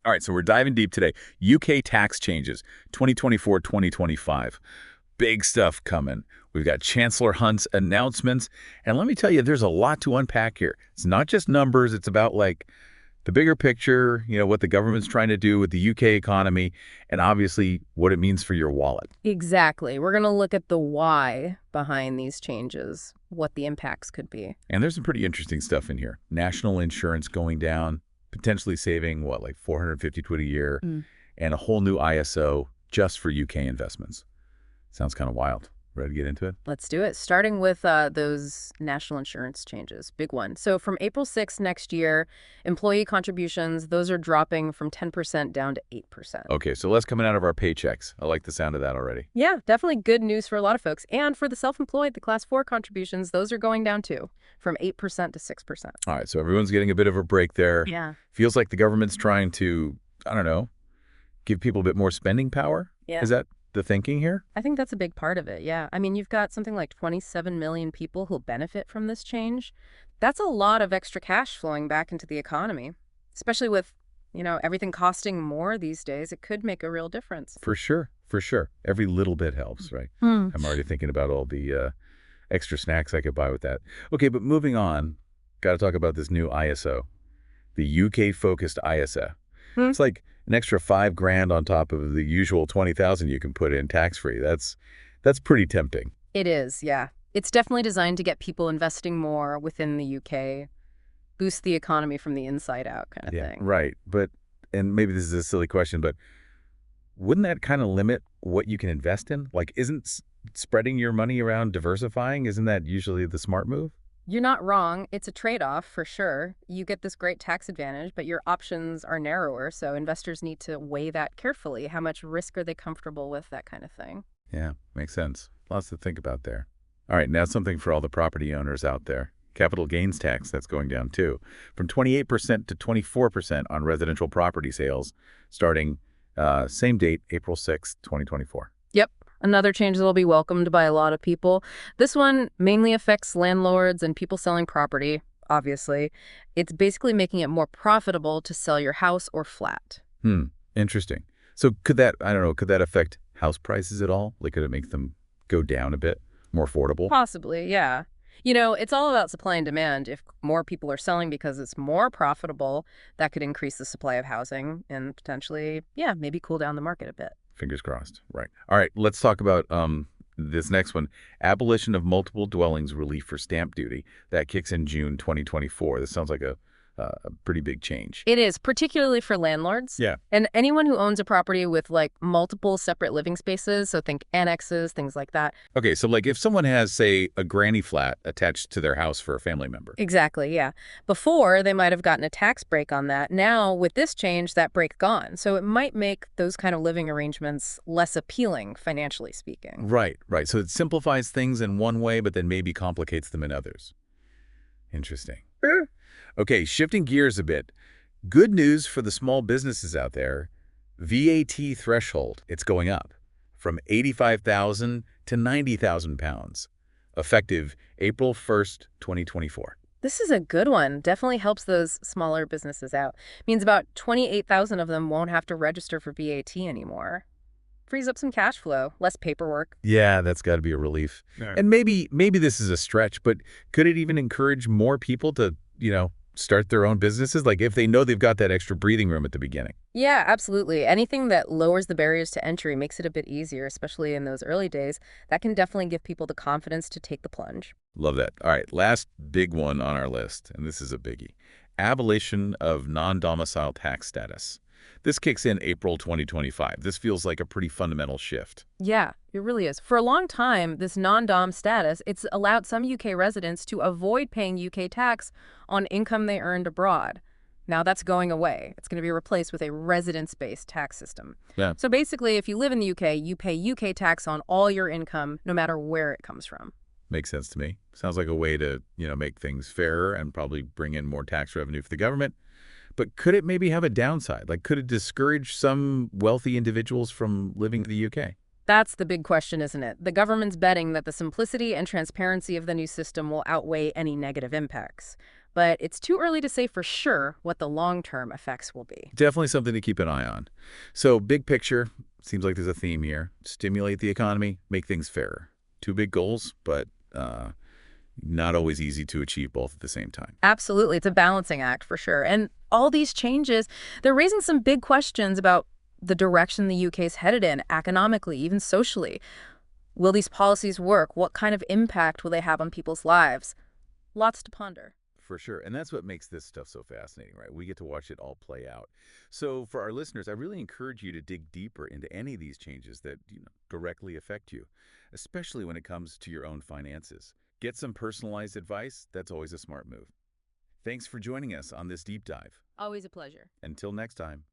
All right, so we're diving deep today. UK tax changes, 2024, 2025. Big stuff coming. We've got Chancellor Hunt's announcements. And let me tell you, there's a lot to unpack here. It's not just numbers. It's about, like, the bigger picture, what the government's trying to do with the UK economy, and obviously what it means for your wallet. Exactly. We're going to look at the why behind these changes, what the impacts could be. And there's some pretty interesting stuff in here. National insurance going down, potentially saving, like 450 quid a year, and a whole new ISO just for UK investments. Sounds kind of wild. Ready to get into it? Let's do it. Starting with those national insurance changes. Big one. So from April 6th next year, employee contributions, those are dropping from 10% down to 8%. Okay, so less coming out of our paychecks. I like the sound of that already. Yeah, definitely good news for a lot of folks. And for the self-employed, the Class 4 contributions, those are going down too, from 8% to 6%. All right, so everyone's getting a bit of a break there. Yeah. Feels like the government's trying to, I don't know, give people a bit more spending power? Yeah. Is that the thinking here? I think that's a big part of it, yeah. I mean, you've got something like 27 million people who'll benefit from this change. That's a lot of extra cash flowing back into the economy, especially with, everything costing more these days. It could make a real difference. For sure, for sure. Every little bit helps, right? I'm already thinking about all the extra snacks I could buy with that. Okay, but moving on, got to talk about this new ISO, the UK-focused ISO. It's like an extra $5,000 on top of the usual $20,000 you can put in tax-free. That's pretty tempting. It is, yeah. It's definitely designed to get people investing more within the UK, boost the economy from the inside out kind of thing. Right. But, and maybe this is a silly question, but wouldn't that kind of limit what you can invest in? Like, isn't spreading your money around, diversifying, isn't that usually the smart move? You're not wrong. It's a trade-off for sure. You get this great tax advantage, but your options are narrower, so investors need to weigh that carefully. How much risk are they comfortable with, that kind of thing? Yeah, makes sense. Lots to think about there. All right, now something for all the property owners out there. Capital gains tax, that's going down too, from 28% to 24% on residential property sales, starting same date, April 6th, 2024. Yep. Another change that will be welcomed by a lot of people. This one mainly affects landlords and people selling property, obviously. It's basically making it more profitable to sell your house or flat. Interesting. So could that affect house prices at all? Like, could it make them go down a bit, more affordable? Possibly, yeah. It's all about supply and demand. If more people are selling because it's more profitable, that could increase the supply of housing and potentially, maybe cool down the market a bit. Fingers crossed. Right. All right, let's talk about this next one. Abolition of multiple dwellings relief for stamp duty. That kicks in June 2024. This sounds like a pretty big change. It is, particularly for landlords. Yeah. And anyone who owns a property with, like, multiple separate living spaces, so think annexes, things like that. Okay, so, like, if someone has, say, a granny flat attached to their house for a family member. Exactly, yeah. Before, they might have gotten a tax break on that. Now, with this change, that break gone. So it might make those kind of living arrangements less appealing, financially speaking. Right. So it simplifies things in one way, but then maybe complicates them in others. Interesting. Okay, shifting gears a bit. Good news for the small businesses out there. VAT threshold, it's going up from 85,000 to 90,000 pounds, effective April 1st, 2024. This is a good one. Definitely helps those smaller businesses out. Means about 28,000 of them won't have to register for VAT anymore. Frees up some cash flow, less paperwork. Yeah, that's got to be a relief. Yeah. And maybe this is a stretch, but could it even encourage more people to, start their own businesses? Like, if they know they've got that extra breathing room at the beginning. Yeah, absolutely. Anything that lowers the barriers to entry makes it a bit easier, especially in those early days. That can definitely give people the confidence to take the plunge. Love that. All right, last big one on our list, and this is a biggie. Abolition of non-domicile tax status. This kicks in April 2025. This feels like a pretty fundamental shift. Yeah, it really is. For a long time, this non-dom status, it's allowed some UK residents to avoid paying UK tax on income they earned abroad. Now that's going away. It's going to be replaced with a residence-based tax system. Yeah. So basically, if you live in the UK, you pay UK tax on all your income, no matter where it comes from. Makes sense to me. Sounds like a way to, make things fairer and probably bring in more tax revenue for the government. But could it maybe have a downside? Like, could it discourage some wealthy individuals from living in the UK? That's the big question, isn't it? The government's betting that the simplicity and transparency of the new system will outweigh any negative impacts. but it's too early to say for sure what the long-term effects will be. Definitely something to keep an eye on. So big picture, seems like there's a theme here. Stimulate the economy, make things fairer. Two big goals, but not always easy to achieve both at the same time. Absolutely. It's a balancing act for sure. And all these changes, they're raising some big questions about the direction the UK's headed in economically, even socially. Will these policies work? What kind of impact will they have on people's lives? Lots to ponder. For sure. And that's what makes this stuff so fascinating, right? We get to watch it all play out. So for our listeners, I really encourage you to dig deeper into any of these changes that directly affect you, especially when it comes to your own finances. Get some personalized advice. That's always a smart move. Thanks for joining us on this deep dive. Always a pleasure. Until next time.